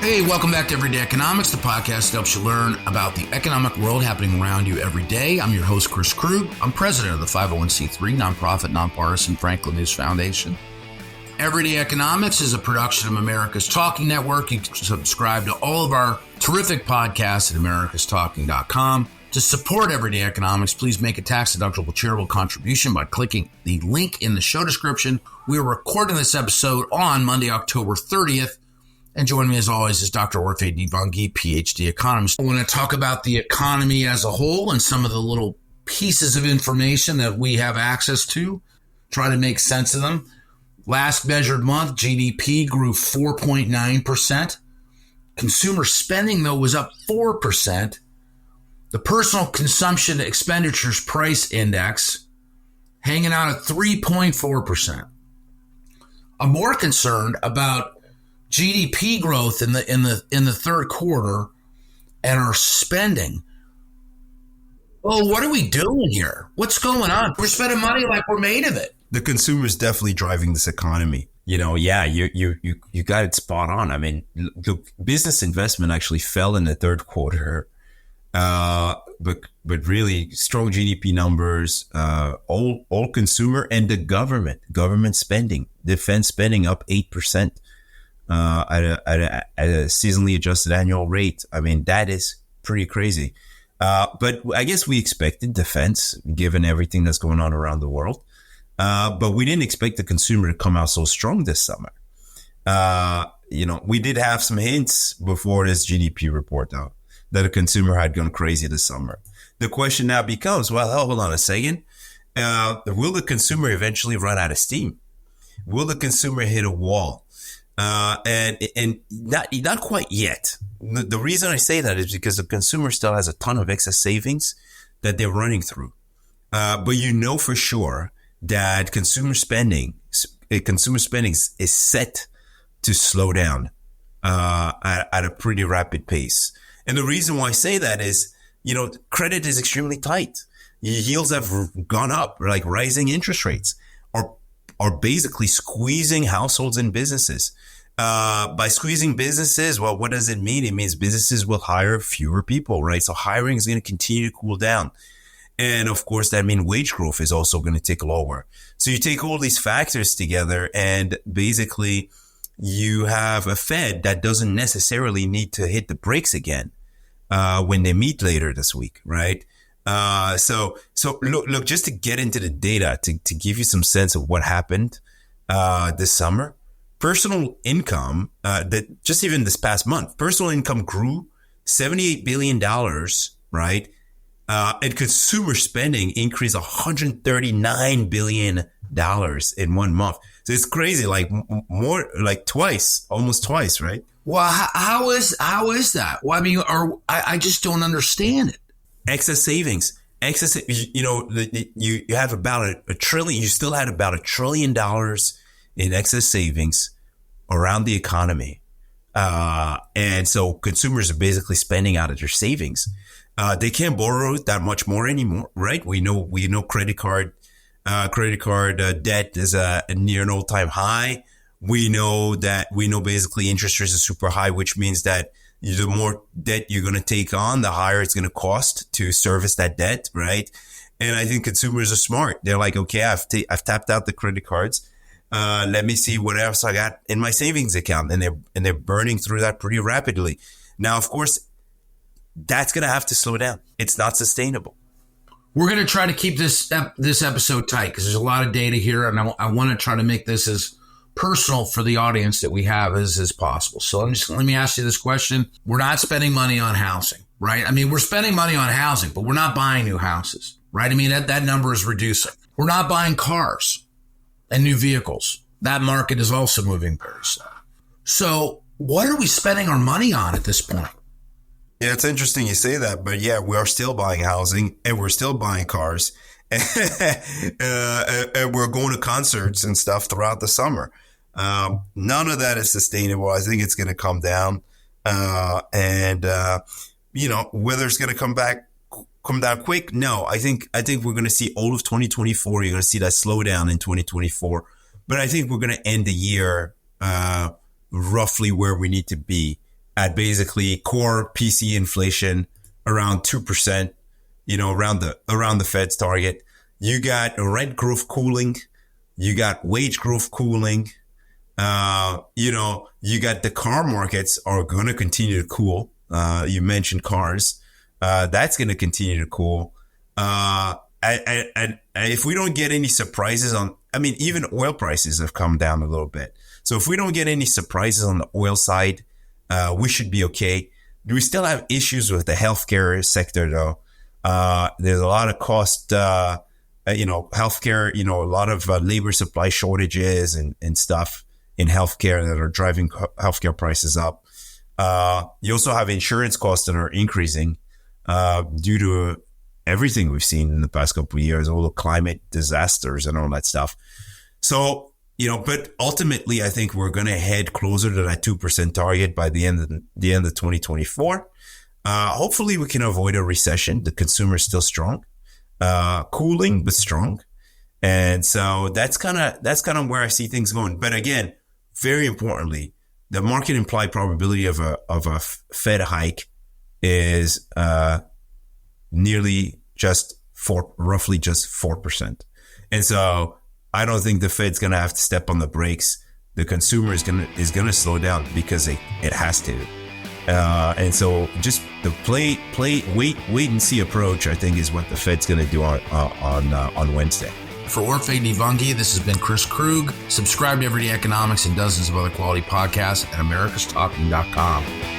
Hey, welcome back to Everyday Economics, the podcast that helps you learn about the economic world happening around you every day. I'm your host, Chris Krug. I'm president of the 501c3 nonprofit, nonpartisan Franklin News Foundation. Everyday Economics is a production of America's Talking Network. You can subscribe to all of our terrific podcasts at americastalking.com. To support Everyday Economics, please make a tax-deductible charitable contribution by clicking the link in the show description. We are recording this episode on Monday, October 30th. And joining me as always is Dr. Orphe Divounguy, PhD economist. I want to talk about the economy as a whole and some of the little pieces of information that we have access to, try to make sense of them. Last measured month, GDP grew 4.9%. Consumer spending, though, was up 4%. The personal consumption expenditures price index hanging out at 3.4%. I'm more concerned about GDP growth in the third quarter and our spending. Oh, what are we doing here? What's going on? We're spending money like we're made of it. The consumer is definitely driving this economy. You got it spot on. I mean, the business investment actually fell in the third quarter, but really strong GDP numbers, all consumer, and the government spending, defense spending up 8%. At a seasonally adjusted annual rate. I mean, that is pretty crazy. But I guess we expected defense, given everything that's going on around the world. But we didn't expect the consumer to come out so strong this summer. We did have some hints before this GDP report, though, that the consumer had gone crazy this summer. The question now becomes, well, hold on a second. Will the consumer eventually run out of steam? Will the consumer hit a wall? And not quite yet. The reason I say that is because the consumer still has a ton of excess savings that they're running through. But you know for sure that consumer spending is set to slow down at a pretty rapid pace. And the reason why I say that is, credit is extremely tight. Yields have gone up, like rising interest rates are basically squeezing households and businesses. By squeezing businesses, well, what does it mean? It means businesses will hire fewer people, right? So hiring is going to continue to cool down. And of course, that means wage growth is also going to tick lower. So you take all these factors together and basically you have a Fed that doesn't necessarily need to hit the brakes again when they meet later this week, right? So look, just to get into the data, to give you some sense of what happened this summer, personal income, that just even this past month, personal income grew $78 billion, right? And consumer spending increased $139 billion in 1 month. So it's crazy, like more, like twice, almost twice, right? Well, how is that? Well, I mean, I just don't understand it. Excess savings, you have about a trillion, you still had about $1 trillion in excess savings around the economy. And so consumers are basically spending out of their savings. They can't borrow that much more anymore, right? We know credit card debt is near an all-time high. We know basically interest rates are super high, which means that the more debt you're going to take on, the higher it's going to cost to service that debt, right? And I think consumers are smart. They're like, okay, I've tapped out the credit cards. Let me see what else I got in my savings account, and they're burning through that pretty rapidly. Now, of course, that's going to have to slow down. It's not sustainable. We're going to try to keep this episode tight because there's a lot of data here, and I want to try to make this as personal for the audience that we have as possible. So let me ask you this question. We're not spending money on housing, right? I mean, we're spending money on housing, but we're not buying new houses, right? I mean, that number is reducing. We're not buying cars and new vehicles. That market is also moving very slow. So what are we spending our money on at this point? Yeah, it's interesting you say that, but yeah, we are still buying housing and we're still buying cars and we're going to concerts and stuff throughout the summer. None of that is sustainable. I think it's going to come down. Whether it's going to come down quick, no. I think we're going to see all of 2024. You're going to see that slow down in 2024. But I think we're going to end the year roughly where we need to be at basically core PC inflation around 2%, around the Fed's target. You got rent growth cooling. You got wage growth cooling. You got the car markets are going to continue to cool. You mentioned cars. That's going to continue to cool. And if we don't get any surprises even oil prices have come down a little bit. So if we don't get any surprises on the oil side, we should be okay. We still have issues with the healthcare sector though. There's a lot of cost, healthcare, a lot of labor supply shortages and stuff in healthcare that are driving healthcare prices up. You also have insurance costs that are increasing due to everything we've seen in the past couple of years, all the climate disasters and all that stuff. So, but ultimately, I think we're going to head closer to that 2% target by the end of 2024. Hopefully, we can avoid a recession. The consumer is still strong, cooling but strong, and so that's kind of where I see things going. But again, very importantly, the market implied probability of a Fed hike is roughly just 4%. And so I don't think the Fed's going to have to step on the brakes. The consumer is going to slow down because it has to. And so just the wait and see approach, I think, is what the Fed's going to do on Wednesday. For Orphe Divounguy, this has been Chris Krug. Subscribe to Everyday Economics and dozens of other quality podcasts at americastalking.com.